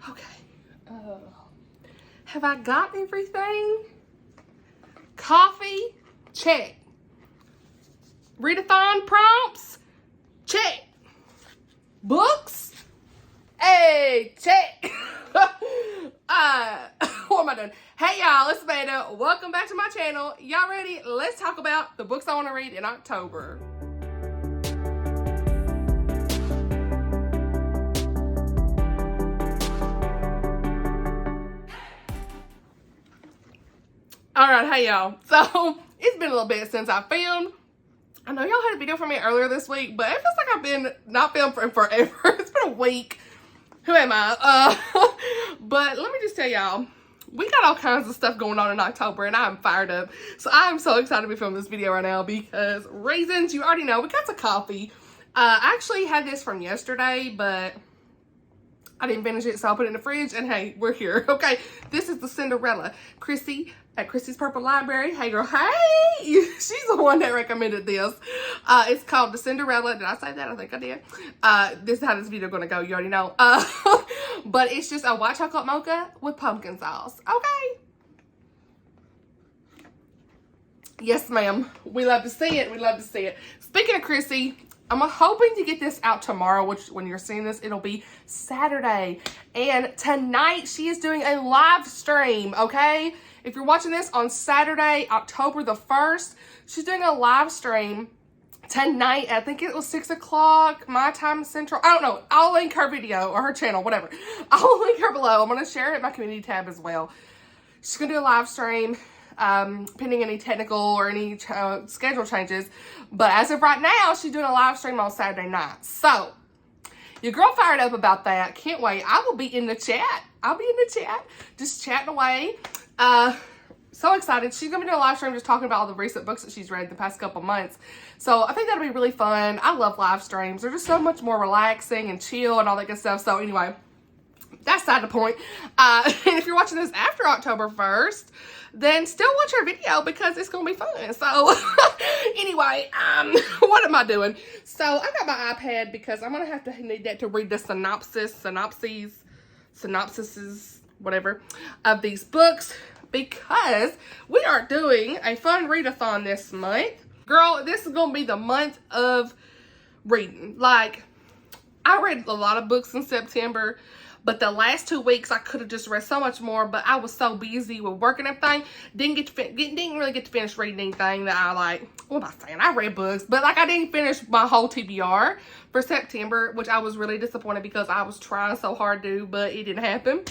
Okay. Have I got everything? Coffee? Check. Readathon prompts? Check. Books? Hey, check. What am I doing? Hey y'all, it's Amanda. Welcome back to my channel. Y'all ready? Let's talk about the books I want to read in October. Alright, hey y'all. So, it's been a little bit since I filmed. I know y'all had a video from me earlier this week, but it feels like I've been not filmed for forever. It's been a week. Who am I? But let me just tell y'all, we got all kinds of stuff going on in October, and I'm fired up. So I'm so excited to be filming this video right now because reasons, you already know, we got some coffee. I actually had this from yesterday, but I didn't finish it, so I'll put it in the fridge, and hey, we're here, okay? This is the Cinderella. Chrissy at Chrissy's Purple Library. Hey, girl, hey! She's the one that recommended this. It's called the Cinderella. Did I say that? I think I did. This is how this video gonna go. You already know. But it's just a white chocolate mocha with pumpkin sauce, okay? Yes, ma'am. We love to see it. We love to see it. Speaking of Chrissy, I'm hoping to get this out tomorrow, which when you're seeing this, it'll be Saturday. And tonight, she is doing a live stream, okay? If you're watching this on Saturday, October the 1st, she's doing a live stream tonight. I think it was 6 o'clock, my time central. I don't know. I'll link her video or her channel, whatever. I'll link her below. I'm going to share it in my community tab as well. She's going to do a live stream. Pending any technical or any schedule changes. But as of right now, she's doing a live stream on Saturday night. So, your girl fired up about that. Can't wait. I will be in the chat. I'll be in the chat. Just chatting away. So excited. She's going to be doing a live stream just talking about all the recent books that she's read the past couple months. So, I think that'll be really fun. I love live streams. They're just so much more relaxing and chill and all that good stuff. So, anyway, that's side the point. And if you're watching this after October 1st, then still watch her video because it's going to be fun. So, anyway, what am I doing? So, I got my iPad because I'm going to have to need that to read the synopsises, whatever, of these books because we are doing a fun readathon this month. Girl, this is going to be the month of reading. Like, I read a lot of books in September, but the last 2 weeks, I could have just read so much more, but I was so busy with work and everything, didn't really get to finish reading anything that I like. What am I saying? I read books, but like I didn't finish my whole TBR for September, which I was really disappointed because I was trying so hard to, but it didn't happen.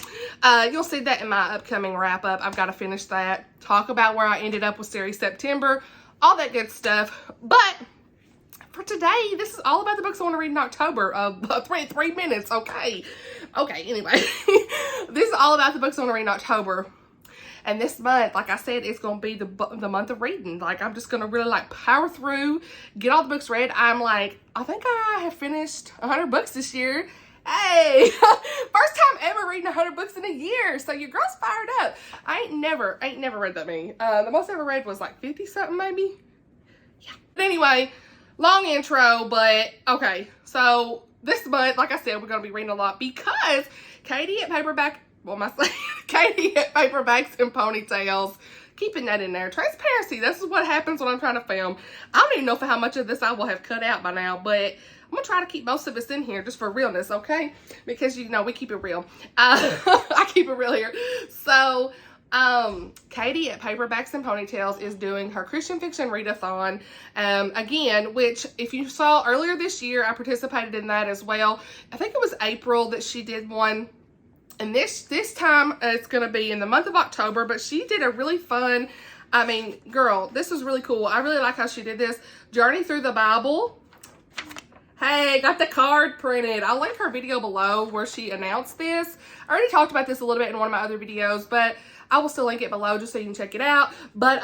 You'll see that in my upcoming wrap-up. I've got to finish that, talk about where I ended up with series September, all that good stuff. But for today, this is all about the books I want to read in October. 3 minutes, okay. Okay, anyway. This is all about the books I want to read in October. And this month, like I said, it's going to be the month of reading. Like, I'm just going to really, like, power through, get all the books read. I'm like, I think I have finished 100 books this year. Hey! First time ever reading 100 books in a year. So, your girl's fired up. I ain't never read that many. The most I ever read was, like, 50-something, maybe? Yeah. But anyway, long intro, but okay. So this month, like I said, we're going to be reading a lot because Katie at Paperback, what am I saying? Katie at Paperbacks and Ponytails, keeping that in there. Transparency, this is what happens when I'm trying to film. I don't even know how much of this I will have cut out by now, but I'm going to try to keep most of this in here just for realness, okay? Because, you know, we keep it real. I keep it real here. So, Katie at Paperbacks and Ponytails is doing her Christian fiction readathon again, which if you saw earlier this year, I participated in that as well. I think it was April that she did one, and this time it's going to be in the month of October, but she did a really fun, I mean, girl, this is really cool. I really like how she did this. Journey through the Bible. Hey, got the card printed. I'll link her video below where she announced this. I already talked about this a little bit in one of my other videos, but I will still link it below just so you can check it out. But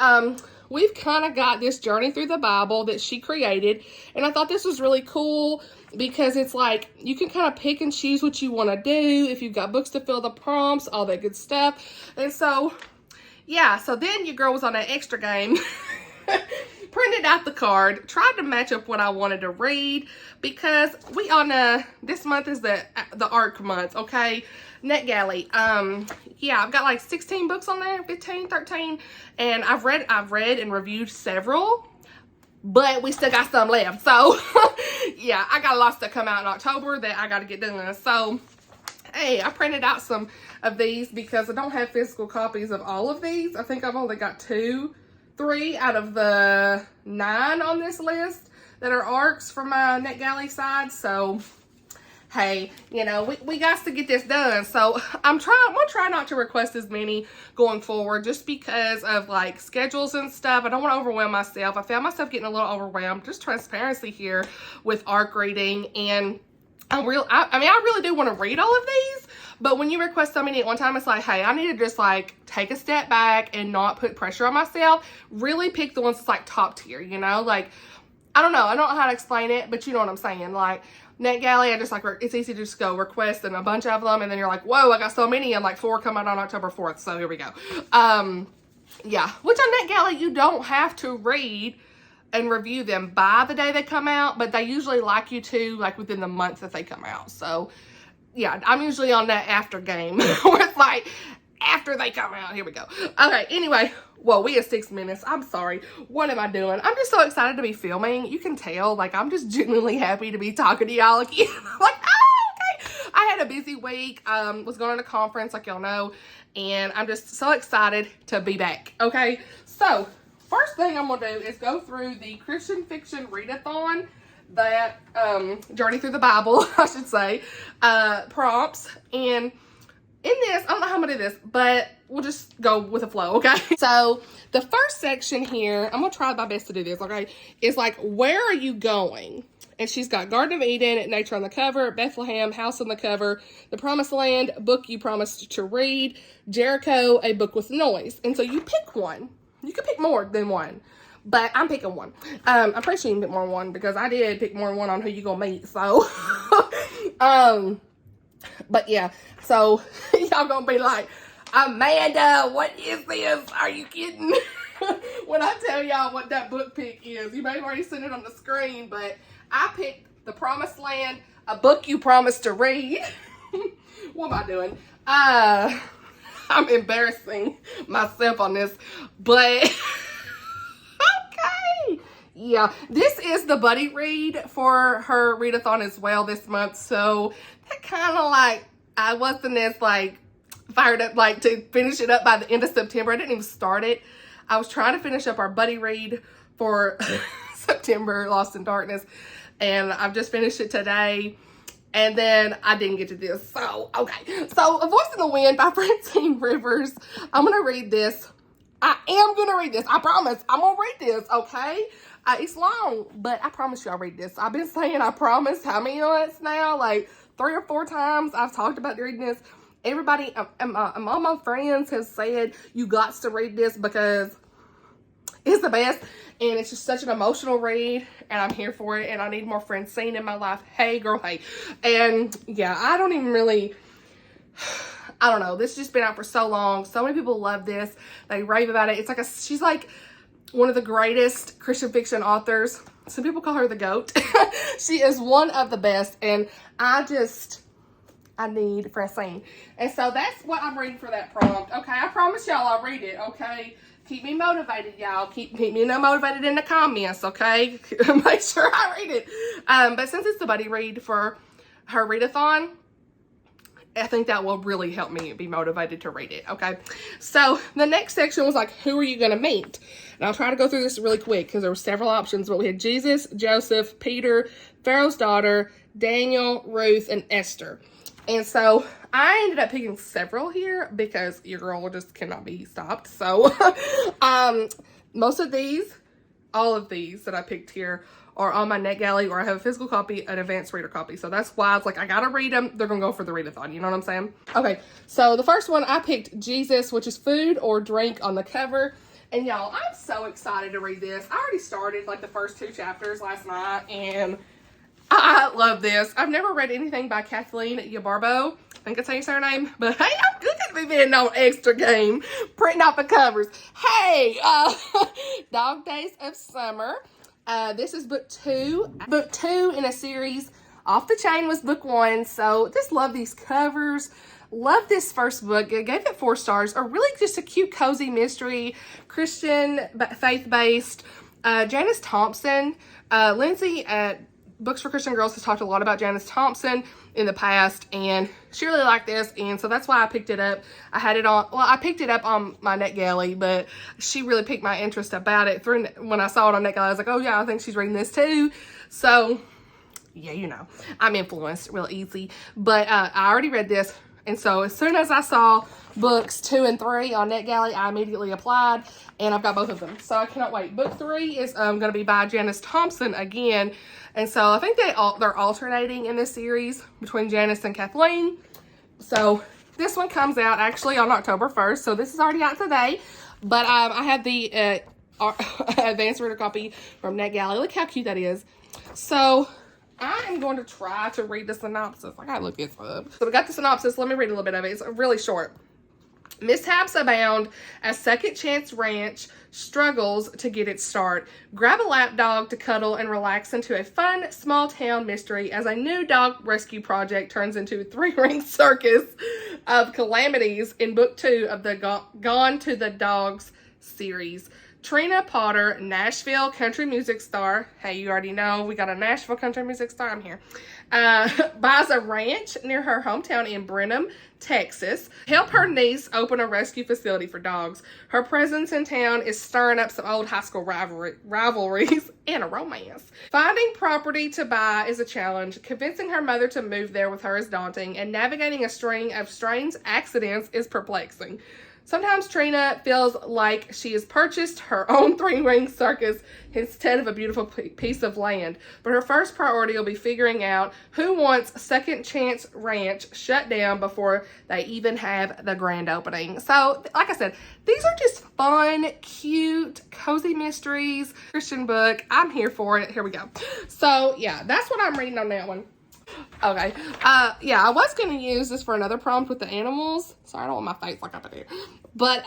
we've kind of got this journey through the Bible that she created. And I thought this was really cool because it's like you can kind of pick and choose what you want to do. If you've got books to fill the prompts, all that good stuff. And so, yeah. So then your girl was on that extra game printed out the card, tried to match up what I wanted to read, because we all know this month is the ARC month, okay? NetGalley. Yeah, I've got like 16 books on there, 15, 13, and I've read and reviewed several, but we still got some left. So yeah, I got a lot to come out in October that I got to get done. So hey, I printed out some of these because I don't have physical copies of all of these. I think I've only got 3 out of the 9 on this list that are ARCs from my NetGalley side. So hey, you know, we got to get this done. So I'm gonna try not to request as many going forward, just because of like schedules and stuff. I don't want to overwhelm myself. I found myself getting a little overwhelmed. Just transparency here with ARC reading, and I mean, I really do want to read all of these, but when you request so many at one time, it's like, hey, I need to just like take a step back and not put pressure on myself. Really pick the ones that's like top tier, you know? Like, I don't know how to explain it, but you know what I'm saying. Like, NetGalley, I just like, it's easy to just go request and a bunch of them, and then you're like, whoa, I got so many, and like 4 come out on October 4th, so here we go. Yeah, which on NetGalley, you don't have to read and review them by the day they come out, but they usually like you to, like, within the month that they come out. So yeah, I'm usually on that after game where it's like after they come out. Here we go. Okay, anyway, whoa, we have 6 minutes. I'm sorry. What am I doing? I'm just so excited to be filming. You can tell, like, I'm just genuinely happy to be talking to y'all again. Like, oh, okay. I had a busy week. Was going to a conference, like y'all know, and I'm just so excited to be back. Okay, so first thing I'm gonna do is go through the Christian fiction readathon, that journey through the Bible, I should say, prompts. And in this, I don't know how I'm gonna do this, but we'll just go with the flow, okay? So the first section here, I'm gonna try my best to do this, okay, is like, where are you going? And she's got Garden of Eden, Nature on the cover, Bethlehem, House on the cover, The Promised Land, Book You Promised to Read, Jericho, A Book with Noise. And so you pick one. You can pick more than one, but I'm picking one. I'm pretty sure you can pick more than one, because I did pick more than one on who you gonna meet. So, but yeah, so y'all gonna be like, Amanda, what is this? Are you kidding? When I tell y'all what that book pick is, you may have already seen it on the screen, but I picked The Promised Land, A Book You Promised to Read. What am I doing? I'm embarrassing myself on this, but okay. Yeah, this is the buddy read for her readathon as well this month. So that kind of like, I wasn't as like fired up like to finish it up by the end of September. I didn't even start it. I was trying to finish up our buddy read for September, Lost in Darkness, and I've just finished it today. And then I didn't get to this. So, okay. So, A Voice in the Wind by Francine Rivers. I'm going to read this. I am going to read this. I promise. I'm going to read this, okay? It's long, but I promise you I'll read this. I've been saying I promise how many months now? Like 3 or 4 times I've talked about reading this. Everybody, all my friends have said, you got to read this because it's the best. And it's just such an emotional read, and I'm here for it, and I need more Francine in my life. Hey, girl, hey. And yeah, I don't even really, I don't know. This has just been out for so long. So many people love this. They rave about it. It's like she's like one of the greatest Christian fiction authors. Some people call her the GOAT. She is one of the best, and I need Francine. And so that's what I'm reading for that prompt. Okay, I promise y'all I'll read it, okay? Keep me motivated, y'all. Keep me motivated in the comments, okay? Make sure I read it. But since it's the buddy read for her readathon, I think that will really help me be motivated to read it, okay? So the next section was like, who are you going to meet? And I'll try to go through this really quick because there were several options, but we had Jesus, Joseph, Peter, Pharaoh's daughter, Daniel, Ruth, and Esther. And so I ended up picking several here because your girl just cannot be stopped. So most of these, all of these that I picked here are on my NetGalley, or I have a physical copy, an advanced reader copy. So that's why I was like, I gotta read them. They're gonna go for the readathon. You know what I'm saying? Okay, so the first one I picked Jesus, which is food or drink on the cover. And y'all, I'm so excited to read this. I already started like the first 2 chapters last night, and I love this. I've never read anything by Kathleen Yabarbo. I think that's how you say her name. But hey, I'm good at Me being no extra game, printing out the covers. Hey, Dog Days of Summer. This is book 2. Book 2 in a series. Off the Chain was book 1. So just love these covers. Love this first book. I gave it 4 stars. A really just a cute, cozy mystery, Christian, faith-based. Janice Thompson. Lindsay at Books for Christian Girls has talked a lot about Janice Thompson in the past, and she really liked this, and so that's why I picked it up. I had it on, well, I picked it up on my NetGalley, but she really piqued my interest about it through when I saw it on NetGalley. I was like, oh yeah, I think she's reading this too. So yeah, you know, I'm influenced real easy, but I already read this, and so as soon as I saw books 2 and 3 on NetGalley, I immediately applied, and I've got both of them, so I cannot wait. Book 3 is going to be by Janice Thompson again, and so I think they're alternating in this series between Janice and Kathleen. So this one comes out actually on October 1st, so this is already out today, but I have the advanced reader copy from NetGalley. Look how cute that is. So I am going to try to read the synopsis. I gotta look this up. So we got the synopsis. Let me read a little bit of it. It's really short. Mishaps abound as Second Chance Ranch struggles to get its start. Grab a lap dog to cuddle and relax into a fun small town mystery as a new dog rescue project turns into a 3-ring circus of calamities in book 2 of the Gone to the Dogs series. Trina Potter, Nashville country music star. Hey, you already know we got a Nashville country music star. I'm here. Buys a ranch near her hometown in Brenham, Texas. Help her niece open a rescue facility for dogs. Her presence in town is stirring up some old high school rivalries and a romance. Finding property to buy is a challenge. Convincing her mother to move there with her is daunting. And navigating a string of strange accidents is perplexing. Sometimes Trina feels like she has purchased her own 3-ring circus instead of a beautiful piece of land. But her first priority will be figuring out who wants Second Chance Ranch shut down before they even have the grand opening. So, like I said, these are just fun, cute, cozy mysteries. Christian book. I'm here for it. Here we go. So, yeah, that's what I'm reading on that one. Okay, yeah, I was going to use this for another prompt with the animals. Sorry, I don't want my face like up in here. But,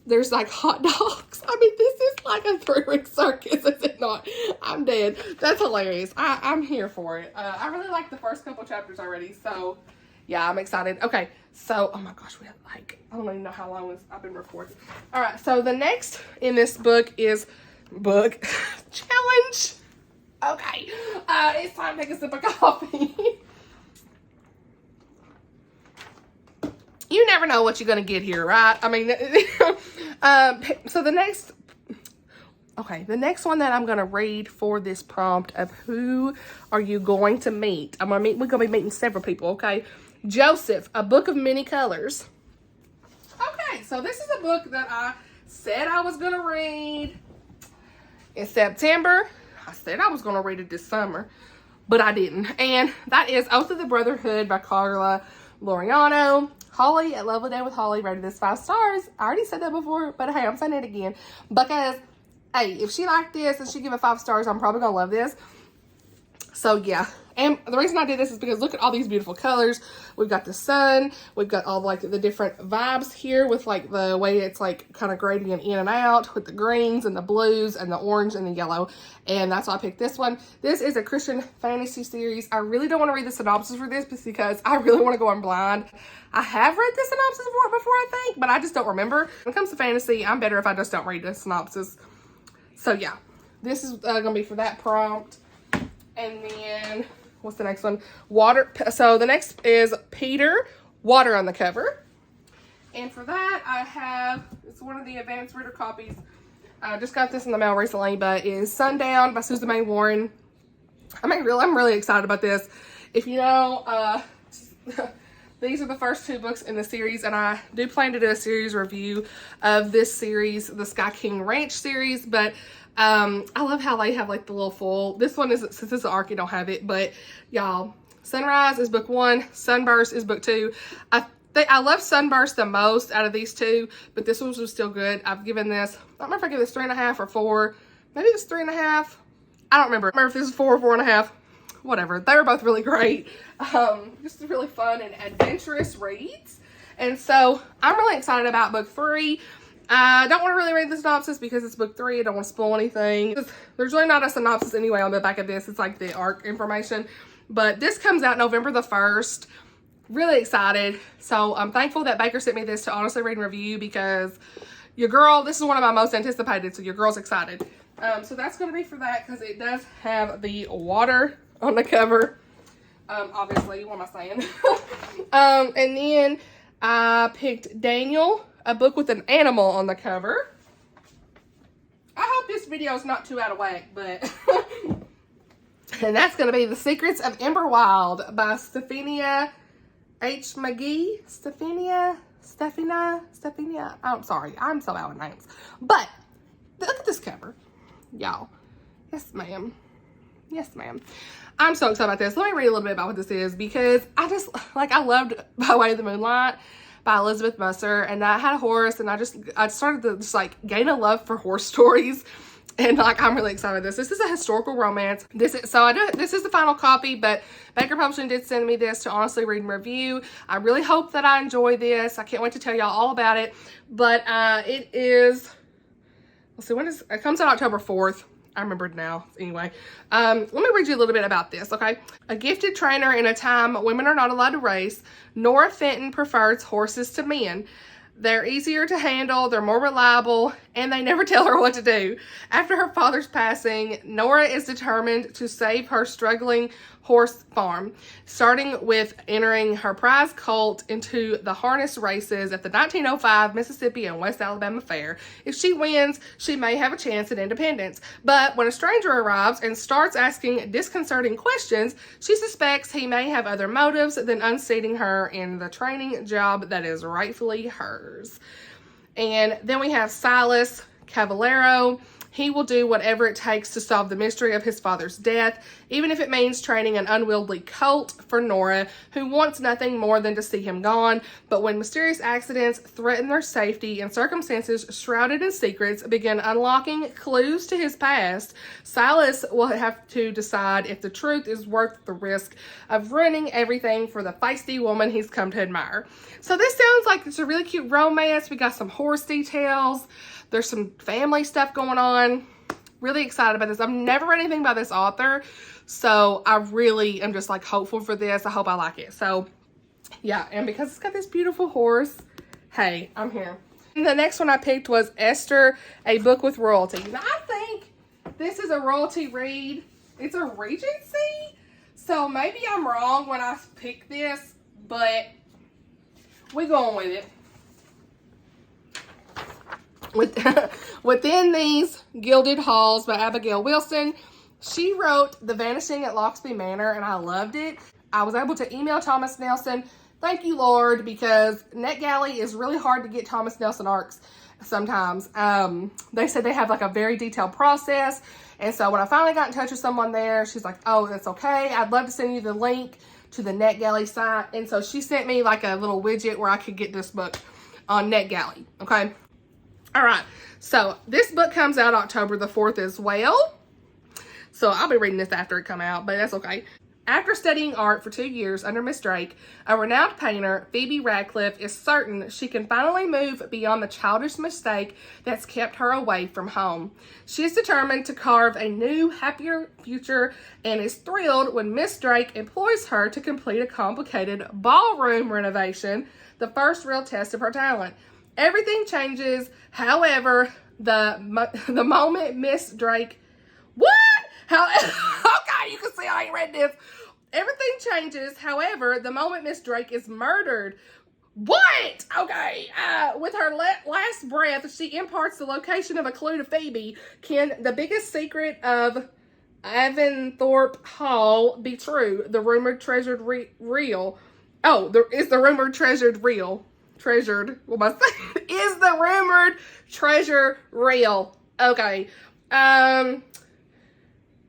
there's like hot dogs. I mean, this is like a 3-ring circus, is it not? I'm dead. That's hilarious. I'm here for it. I really like the first couple chapters already, so yeah, I'm excited. Okay, so, oh my gosh, we have like, I don't even know how long I've been recording. All right, so the next in this book is book challenge. Okay, it's time to take a sip of coffee. You never know what you're going to get here, right? I mean, so the next one that I'm going to read for this prompt of who are you going to meet? We're going to be meeting several people, okay? Joseph, A Book of Many Colors. Okay, so this is a book that I said I was going to read in September. I said I was going to read it this summer, but I didn't. And that is Oath of the Brotherhood by Carla Laureano. Holly at Lovely Day with Holly rated this 5 stars. I already said that before, but hey, I'm saying it again. Because, hey, if she liked this and she give it 5 stars, I'm probably going to love this. So, yeah. And the reason I did this is because look at all these beautiful colors. We've got the sun. We've got all like the different vibes here with like the way it's like kind of gradient in and out with the greens and the blues and the orange and the yellow. And that's why I picked this one. This is a Christian fantasy series. I really don't want to read the synopsis for this because I really want to go in blind. I have read the synopsis for it before, I think, but I just don't remember. When it comes to fantasy, I'm better if I just don't read the synopsis. So yeah, this is going to be for that prompt. And then what's the next one? Water. So the next is Peter, Water on the cover. And for that, I have, it's one of the advanced reader copies. I just got this in the mail recently, but it is Sundown by Susan May Warren. I'm really excited about this. If you know, these are the first 2 books in the series, and I do plan to do a series review of this series, the Sky King Ranch series, but I love how they have like the little foil. This one isn't, since it's an ARC, you don't have it, but y'all, Sunrise is book 1, Sunburst is book 2. I love Sunburst the most out of these 2, but this one was still good. I've given this, I don't remember if I gave this 3.5 or 4. Maybe it was 3.5. I don't remember. I don't remember if this was 4 or 4.5. Whatever. They were both really great. Just really fun and adventurous reads. And so I'm really excited about book 3. I don't want to really read the synopsis because it's book 3. I don't want to spoil anything. There's really not a synopsis anyway on the back of this. It's like the ARC information. But this comes out November the 1st. Really excited. So I'm thankful that Baker sent me this to honestly read and review because your girl, this is one of my most anticipated. So your girl's excited. So that's going to be for that because it does have the water on the cover. Obviously, what am I saying? And then I picked Daniel, a book with an animal on the cover. I hope this video is not too out of whack, but... And that's going to be The Secrets of Emberwild by Stephania H. McGee. Stephania. I'm sorry. I'm so out of names. But, look at this cover. Y'all. Yes, ma'am. Yes, ma'am. I'm so excited about this. Let me read a little bit about what this is because I just, I loved By Way of the Moonlight by Elizabeth Musser, and I had a horse, and I started to just gain a love for horse stories, and I'm really excited about this. This is a historical romance. This is the final copy, but Baker Publishing did send me this to honestly read and review. I really hope that I enjoy this. I can't wait to tell y'all all about it, but it is, let's see, it comes out October 4th. I remembered now. Anyway, let me read you a little bit about this, okay? A gifted trainer in a time women are not allowed to race, Nora Fenton prefers horses to men. They're easier to handle, they're more reliable, and they never tell her what to do. After her father's passing, Nora is determined to save her struggling horse farm, starting with entering her prize colt into the harness races at the 1905 Mississippi and West Alabama Fair. If she wins, she may have a chance at independence. But when a stranger arrives and starts asking disconcerting questions, she suspects he may have other motives than unseating her in the training job that is rightfully hers. And then we have Silas Cavallero. He will do whatever it takes to solve the mystery of his father's death, even if it means training an unwieldy colt for Nora, who wants nothing more than to see him gone. But when mysterious accidents threaten their safety and circumstances shrouded in secrets begin unlocking clues to his past, Silas will have to decide if the truth is worth the risk of ruining everything for the feisty woman he's come to admire. So this sounds like it's a really cute romance. We got some horse details. There's some family stuff going on. Really excited about this. I've never read anything by this author, so I really am just hopeful for this. I hope I like it. So yeah, and because it's got this beautiful horse, hey, I'm here. And the next one I picked was Esther, a book with royalty. Now I think this is a royalty read. It's a Regency, so maybe I'm wrong when I picked this, but we're going with it. Within These Gilded Halls by Abigail Wilson. She wrote The Vanishing at Loxby Manor, and I loved it. I was able to email Thomas Nelson. Thank you, Lord, because NetGalley is really hard to get Thomas Nelson arcs sometimes. They said they have a very detailed process, and so when I finally got in touch with someone there, she's like, oh, that's okay. I'd love to send you the link to the NetGalley site, and so she sent me a little widget where I could get this book on NetGalley, okay? All right, so this book comes out October the 4th as well. So I'll be reading this after it come out, but that's okay. After studying art for 2 years under Miss Drake, a renowned painter, Phoebe Radcliffe, is certain she can finally move beyond the childish mistake that's kept her away from home. She is determined to carve a new, happier future and is thrilled when Miss Drake employs her to complete a complicated ballroom renovation, the first real test of her talent. Everything changes, however, the moment Miss Drake... What? Okay, you can see I ain't read this. Everything changes, however, the moment Miss Drake is murdered. What? Okay, with her last breath, she imparts the location of a clue to Phoebe. Can the biggest secret of Aventhorpe Hall be true? The rumored treasured real. Oh, is the rumored treasured real? Treasured, what am I saying? Is the rumored treasure real? Okay. Oh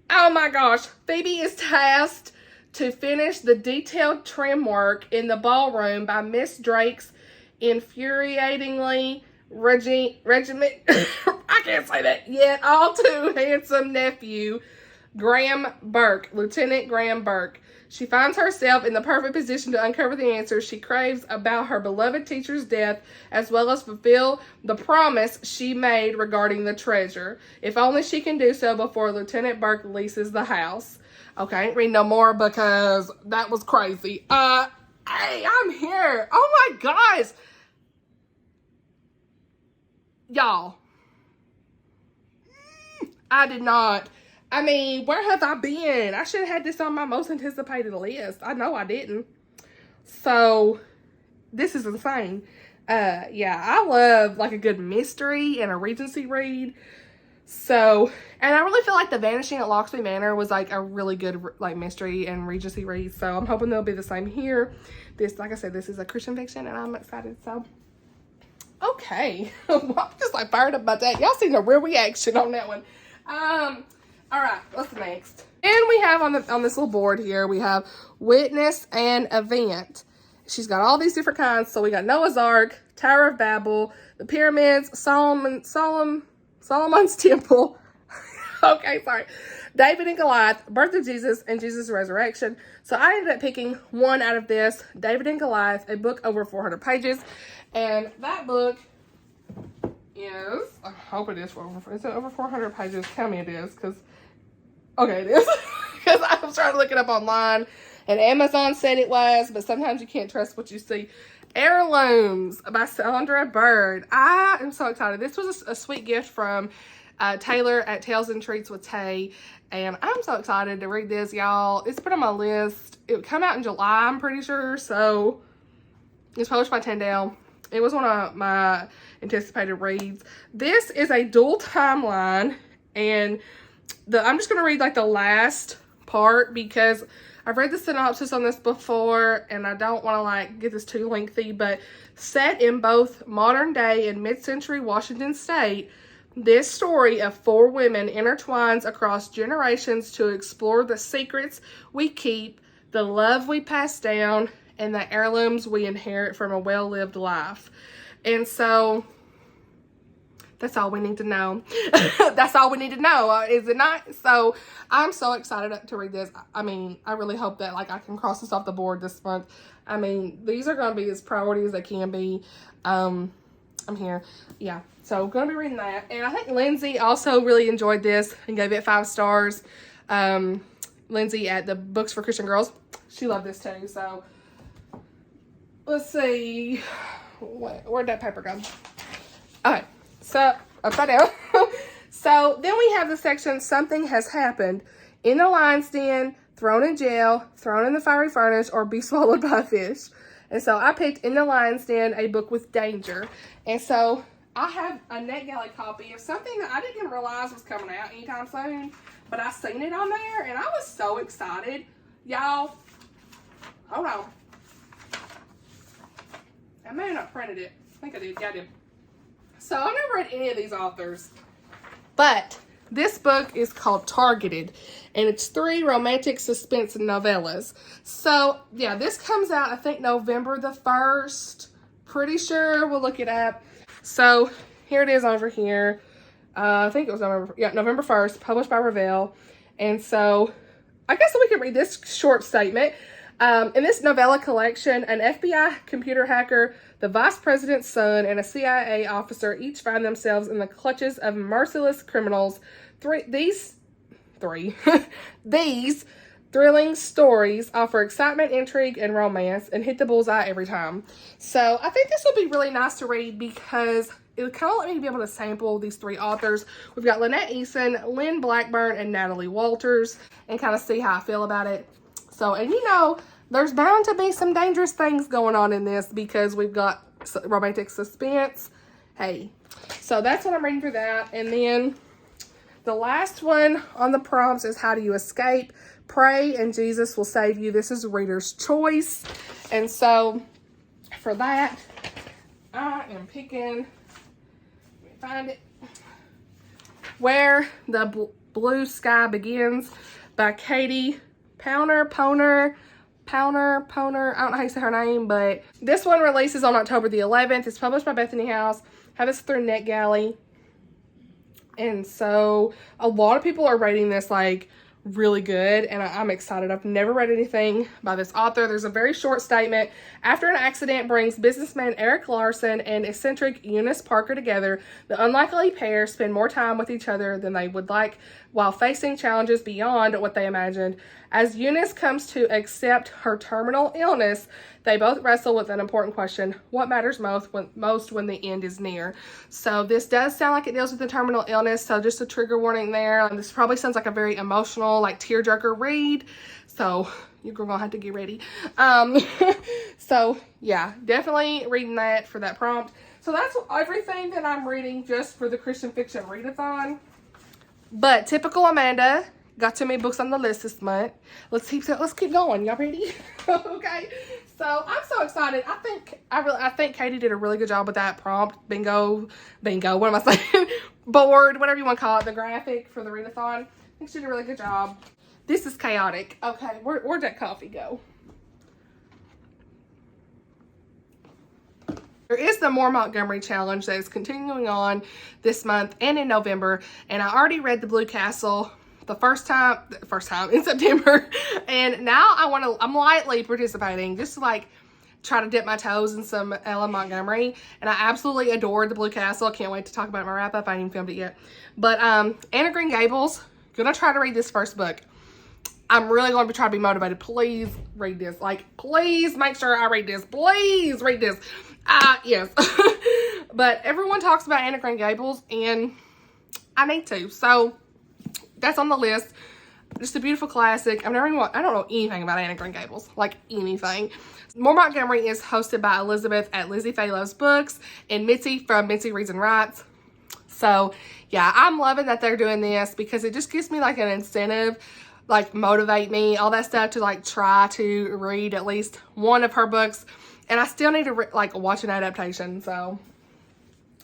my gosh. Phoebe is tasked to finish the detailed trim work in the ballroom by Miss Drake's infuriatingly regiment. I can't say that yet. All too handsome nephew, Graham Burke, Lieutenant Graham Burke. She finds herself in the perfect position to uncover the answers she craves about her beloved teacher's death, as well as fulfill the promise she made regarding the treasure. If only she can do so before Lieutenant Burke leases the house. Okay, I ain't reading no more because that was crazy. Hey, I'm here. Oh my gosh. Y'all. I did not. I mean, where have I been? I should have had this on my most anticipated list. I know I didn't. So, this is insane. Yeah, I love like a good mystery and a Regency read. So, and I really feel like The Vanishing at Loxley Manor was like a really good like mystery and Regency read. So, I'm hoping they'll be the same here. This, like I said, this is a Christian fiction and I'm excited. So, okay. I'm just like fired up about that. Y'all seen a real reaction on that one. All right, what's next? And we have on this little board here, we have Witness and Event. She's got all these different kinds. So we got Noah's Ark, Tower of Babel, the Pyramids, Solomon's Temple. Okay, sorry. David and Goliath, Birth of Jesus, and Jesus' Resurrection. So I ended up picking one out of this, David and Goliath, a book over 400 pages. And that book is, I hope it is is it over 400 pages? Tell me it is, because, okay, it is. Because I was trying to look it up online, and Amazon said it was, but sometimes you can't trust what you see. Heirlooms by Sandra Bird. I am so excited. This was a sweet gift from Taylor at Tales and Treats with Tay, and I'm so excited to read this, y'all. It's put on my list. It would come out in July, I'm pretty sure, so it's published by Tyndale. It was one of my anticipated reads. This is a dual timeline, and I'm just going to read like the last part because I've read the synopsis on this before and I don't want to like get this too lengthy, but set in both modern day and mid-century Washington state, this story of 4 women intertwines across generations to explore the secrets we keep, the love we pass down, and the heirlooms we inherit from a well-lived life. And so, that's all we need to know. That's all we need to know, is it not? So, I'm so excited to read this. I mean, I really hope that like I can cross this off the board this month. I mean, these are going to be as priority as they can be. I'm here. Yeah, so going to be reading that. And I think Lindsay also really enjoyed this and gave it 5 stars. Lindsay at the Books for Christian Girls, she loved this too. So, let's see. Where'd that paper go? Okay, so upside down. So then we have the section, Something Has Happened. In the lion's den, thrown in jail, thrown in the fiery furnace, or be swallowed by a fish. And so I picked In the Lion's Den, a book with danger. And so I have a NetGalley copy of something that I didn't realize was coming out anytime soon, but I seen it on there and I was so excited. Y'all, hold on. I may have not printed it. I think I did. Yeah, I did. So I've never read any of these authors, but this book is called Targeted, and it's 3 romantic suspense novellas. So yeah, this comes out, I think, November the 1st. Pretty sure. We'll look it up. So here it is over here. I think it was November 1st, published by Revel. And so I guess we could read this short statement. In this novella collection, an FBI computer hacker, the vice president's son, and a CIA officer each find themselves in the clutches of merciless criminals. These thrilling stories offer excitement, intrigue, and romance and hit the bullseye every time. So I think this will be really nice to read because it would kind of let me be able to sample these 3 authors. We've got Lynette Eason, Lynn Blackburn, and Natalie Walters, and kind of see how I feel about it. So, and you know, there's bound to be some dangerous things going on in this because we've got romantic suspense. Hey, so that's what I'm reading for that. And then the last one on the prompts is How Do You Escape? Pray and Jesus Will Save You. This is Reader's Choice. And so for that, I am picking, let me find it, Where the Blue Sky Begins by Katie Poner. I don't know how you say her name, but this one releases on October the 11th. It's published by Bethany House. Have this through NetGalley. And so a lot of people are rating this like really good, and I'm excited. I've never read anything by this author. There's a very short statement. After an accident brings businessman Eric Larson and eccentric Eunice Parker together, the unlikely pair spend more time with each other than they would like while facing challenges beyond what they imagined. As Eunice comes to accept her terminal illness, they both wrestle with an important question: what matters most when the end is near? So this does sound like it deals with the terminal illness, so just a trigger warning there. This probably sounds like a very emotional, like tearjerker read, so you're gonna have to get ready. So yeah, definitely reading that for that prompt. So that's everything that I'm reading just for the Christian Fiction Readathon. But typical Amanda, got too many books on the list this month. Let's keep going. Y'all ready? Okay. So I'm so excited. I think Katie did a really good job with that prompt. Bingo. What am I saying? Board, whatever you want to call it, the graphic for the readathon. I think she did a really good job. This is chaotic. Okay, where'd that coffee go? There is the More Montgomery challenge that is continuing on this month and in November, and I already read the Blue Castle the first time in September, and now I'm lightly participating just to like try to dip my toes in some Ella Montgomery, and I absolutely adored the Blue Castle. I can't wait to talk about it in my wrap up. I haven't even filmed it yet, but Anne of Green Gables, gonna try to read this first book. I'm really going to try to be motivated. Please read this. Like, please make sure I read this. Please read this. Yes. But everyone talks about Anne of Green Gables, and I need to. So that's on the list. Just a beautiful classic. I don't know anything about Anne of Green Gables. Like, anything. More Montgomery is hosted by Elizabeth at Lizzie Faye Loves Books and Mitzi from Mitzi Reads and Writes. So, yeah, I'm loving that they're doing this because it just gives me, like, an incentive, like, motivate me, all that stuff, to, like, try to read at least one of her books. And I still need to, like, watch an adaptation. So,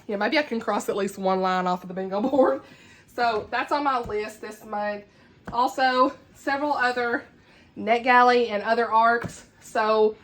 yeah, maybe I can cross at least one line off of the bingo board. So, that's on my list this month. Also, several other NetGalley and other arcs. So,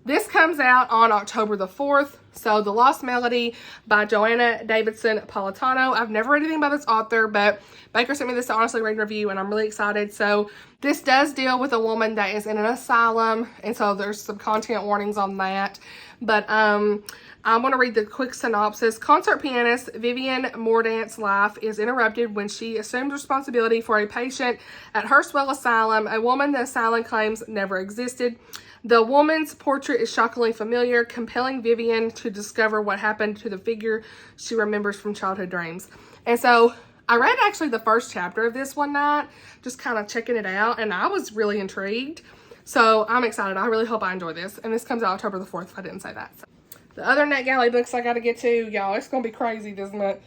this comes out on October the 4th. So, The Lost Melody by Joanna Davidson Politano. I've never read anything by this author, but Baker sent me this to honestly read and review, and I'm really excited. So, this does deal with a woman that is in an asylum, and so there's some content warnings on that. But I'm going to read the quick synopsis. Concert pianist Vivian Mordaunt's life is interrupted when she assumes responsibility for a patient at Hurstville Asylum, a woman the asylum claims never existed. The woman's portrait is shockingly familiar, compelling Vivian to discover what happened to the figure she remembers from childhood dreams. And so I read actually the first chapter of this one night, just kind of checking it out, and I was really intrigued. So I'm excited. I really hope I enjoy this. And this comes out October the 4th, if I didn't say that. So, the other NetGalley books I got to get to, y'all, it's going to be crazy this month.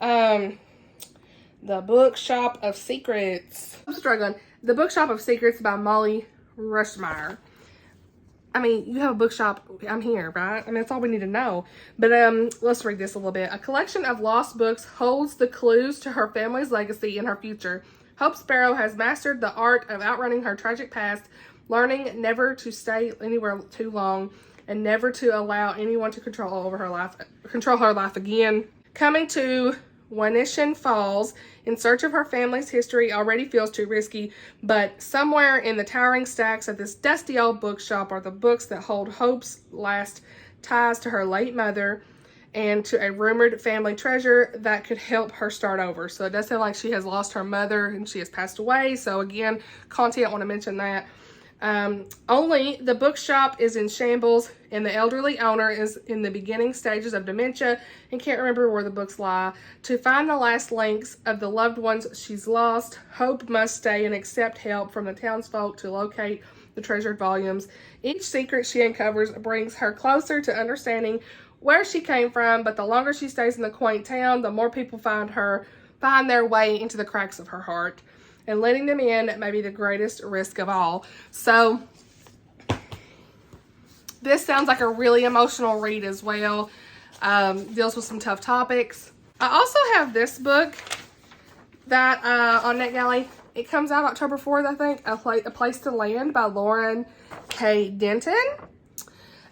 The Bookshop of Secrets. I'm struggling. The Bookshop of Secrets by Molly Rushmeyer. I mean, you have a bookshop, I'm here, right? I mean, that's all we need to know. But let's read this a little bit. A collection of lost books holds the clues to her family's legacy and her future. Hope Sparrow has mastered the art of outrunning her tragic past, learning never to stay anywhere too long and never to allow anyone to control her life again. Coming to Wenishing Falls in search of her family's history already feels too risky, but somewhere in the towering stacks of this dusty old bookshop are the books that hold Hope's last ties to her late mother and to a rumored family treasure that could help her start over. So it does sound like she has lost her mother and she has passed away. So again, content, I want to mention that. Only the bookshop is in shambles and the elderly owner is in the beginning stages of dementia and can't remember where the books lie. To find the last links of the loved ones she's lost, Hope must stay and accept help from the townsfolk to locate the treasured volumes. Each secret she uncovers brings her closer to understanding where she came from, but the longer she stays in the quaint town, the more people find their way into the cracks of her heart. And letting them in may be the greatest risk of all. So, this sounds like a really emotional read as well. Deals with some tough topics. I also have this book that on NetGalley. It comes out October 4th, I think. A Place to Land by Lauren K. Denton.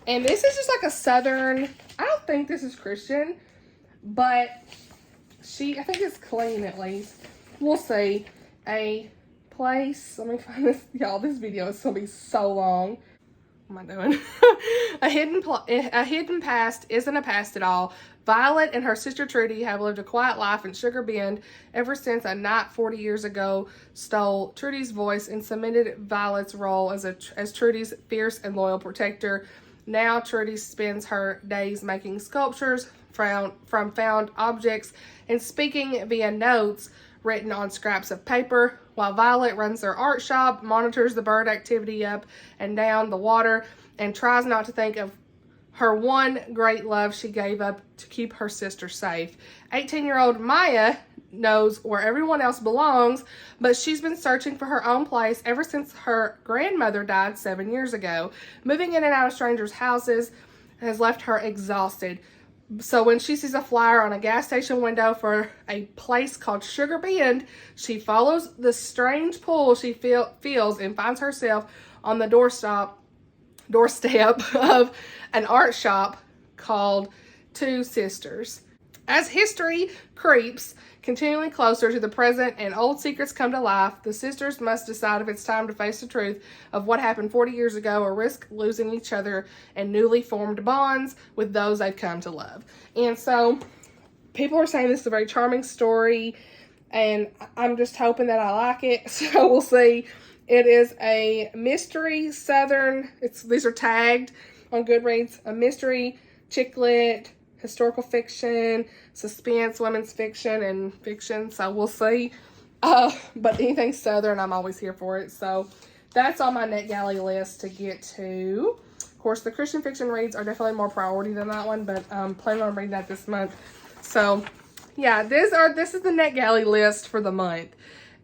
And this is just like a southern, I don't think this is Christian, but I think it's clean at least. We'll see. A place. Let me find this. Y'all, this video is going to be so long. What am I doing? A hidden past isn't a past at all. Violet and her sister Trudy have lived a quiet life in Sugar Bend ever since a knight 40 years ago stole Trudy's voice and cemented Violet's role as Trudy's fierce and loyal protector. Now Trudy spends her days making sculptures from found objects and speaking via notes written on scraps of paper, while Violet runs their art shop, monitors the bird activity up and down the water, and tries not to think of her one great love she gave up to keep her sister safe. 18-year-old Maya knows where everyone else belongs, but she's been searching for her own place ever since her grandmother died 7 years ago. Moving in and out of strangers' houses has left her exhausted. So when she sees a flyer on a gas station window for a place called Sugar Bend, she follows the strange pull she feels and finds herself on the doorstep of an art shop called Two Sisters. As history creeps continually closer to the present and old secrets come to life, the sisters must decide if it's time to face the truth of what happened 40 years ago or risk losing each other and newly formed bonds with those they've come to love. And so people are saying this is a very charming story, and I'm just hoping that I like it. So we'll see. It is a mystery Southern, these are tagged on Goodreads, a mystery, chick lit, historical fiction, suspense, women's fiction, and fiction. So we'll see. But anything Southern, I'm always here for it. So that's on my NetGalley list to get to. Of course, the Christian fiction reads are definitely more priority than that one, but I'm planning on reading that this month. So yeah, this is the NetGalley list for the month.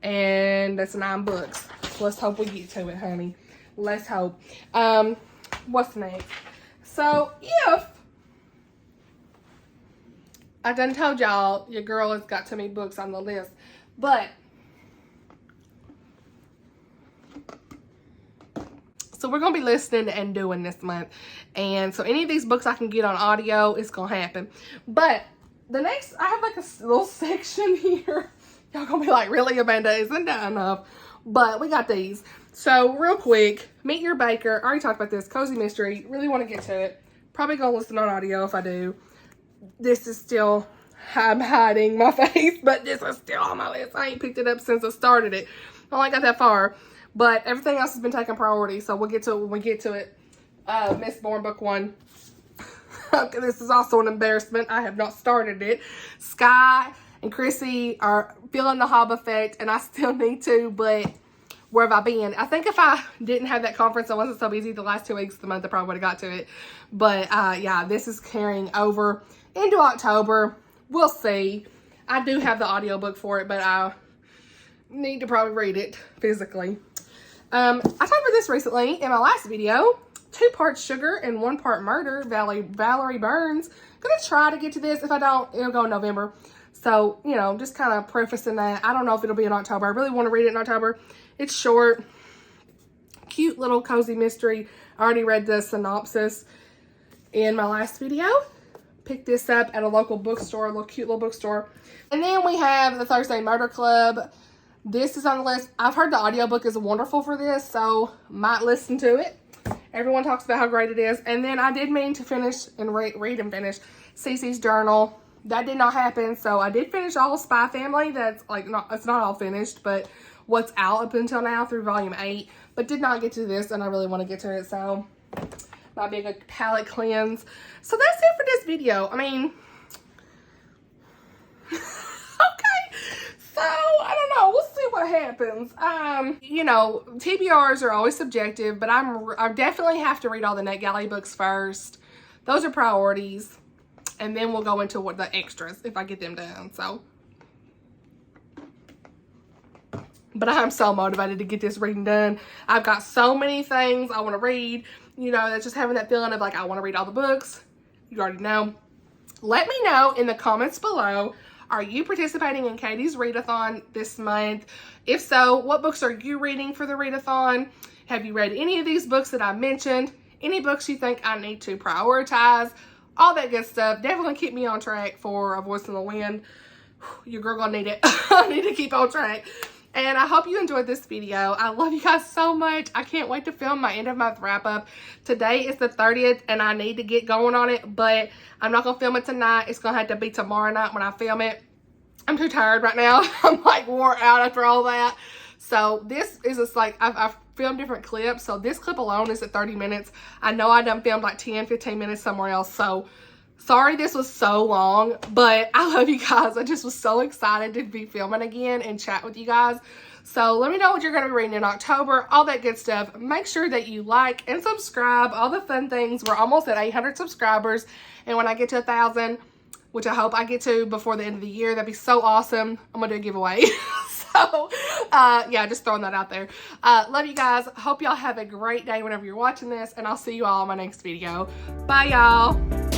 And that's 9 books. Let's hope we get to it, honey. Let's hope. What's next? So if I done told y'all your girl has got too many books on the list, but so we're gonna be listening and doing this month, and so any of these books I can get on audio, it's gonna happen. But the next, I have like a little section here. Y'all gonna be like, really, Amanda, isn't that enough? But we got these. So real quick, Meet Your Baker. I already talked about this. Cozy mystery. Really want to get to it. Probably gonna listen on audio if I do. This is still, I'm hiding my face, but this is still on my list. I ain't picked it up since I started it. I only got that far, but everything else has been taking priority, so we'll get to it when we get to it. Mistborn book 1. Okay, this is also an embarrassment. I have not started it. Sky and Chrissy are feeling the Hob effect, and I still need to, but where have I been? I think if I didn't have that conference, I wasn't so busy the last 2 weeks of the month, I probably would have got to it. But yeah, this is carrying over into October. We'll see. I do have the audiobook for it, but I need to probably read it physically. I talked about this recently in my last video. 2 parts sugar and 1 part murder. Valerie Burns. Gonna try to get to this. If I don't, it'll go in November. So, you know, just kind of prefacing that. I don't know if it'll be in October. I really want to read it in October. It's short. Cute little cozy mystery. I already read the synopsis in my last video. Picked this up at a local bookstore, a little cute little bookstore. And then we have the Thursday Murder Club. This is on the list. I've heard the audiobook is wonderful for this, so might listen to it. Everyone talks about how great it is. And then I did mean to finish and read and finish Cece's Journal. That did not happen, so I did finish all of Spy Family. That's like, it's not all finished, but what's out up until now through volume 8, but did not get to this, and I really want to get to it, so might be a good palate cleanse. So that's it for this video. I mean, okay, so I don't know, we'll see what happens. You know, TBRs are always subjective, but I definitely have to read all the NetGalley books first. Those are priorities. And then we'll go into what the extras if I get them done. So, but I'm so motivated to get this reading done. I've got so many things I want to read. You know, that's just having that feeling of like, I want to read all the books. You already know. Let me know in the comments below. Are you participating in Katie's Readathon this month? If so, what books are you reading for the Readathon? Have you read any of these books that I mentioned? Any books you think I need to prioritize? All that good stuff. Definitely keep me on track for A Voice in the Wind. Your girl gonna need it. I need to keep on track. And I hope you enjoyed this video. I love you guys so much. I can't wait to film my end of month wrap up. Today is the 30th and I need to get going on it, but I'm not going to film it tonight. It's going to have to be tomorrow night when I film it. I'm too tired right now. I'm like wore out after all that. So this is just like, I've filmed different clips. So this clip alone is at 30 minutes. I know I done filmed like 10, 15 minutes somewhere else. So sorry this was so long, but I love you guys. I just was so excited to be filming again and chat with you guys. So let me know what you're going to be reading in October, all that good stuff. Make sure that you like and subscribe, all the fun things. We're almost at 800 subscribers. And when I get to 1,000, which I hope I get to before the end of the year, that'd be so awesome. I'm going to do a giveaway. So, yeah, just throwing that out there. Love you guys. Hope y'all have a great day whenever you're watching this. And I'll see you all in my next video. Bye, y'all.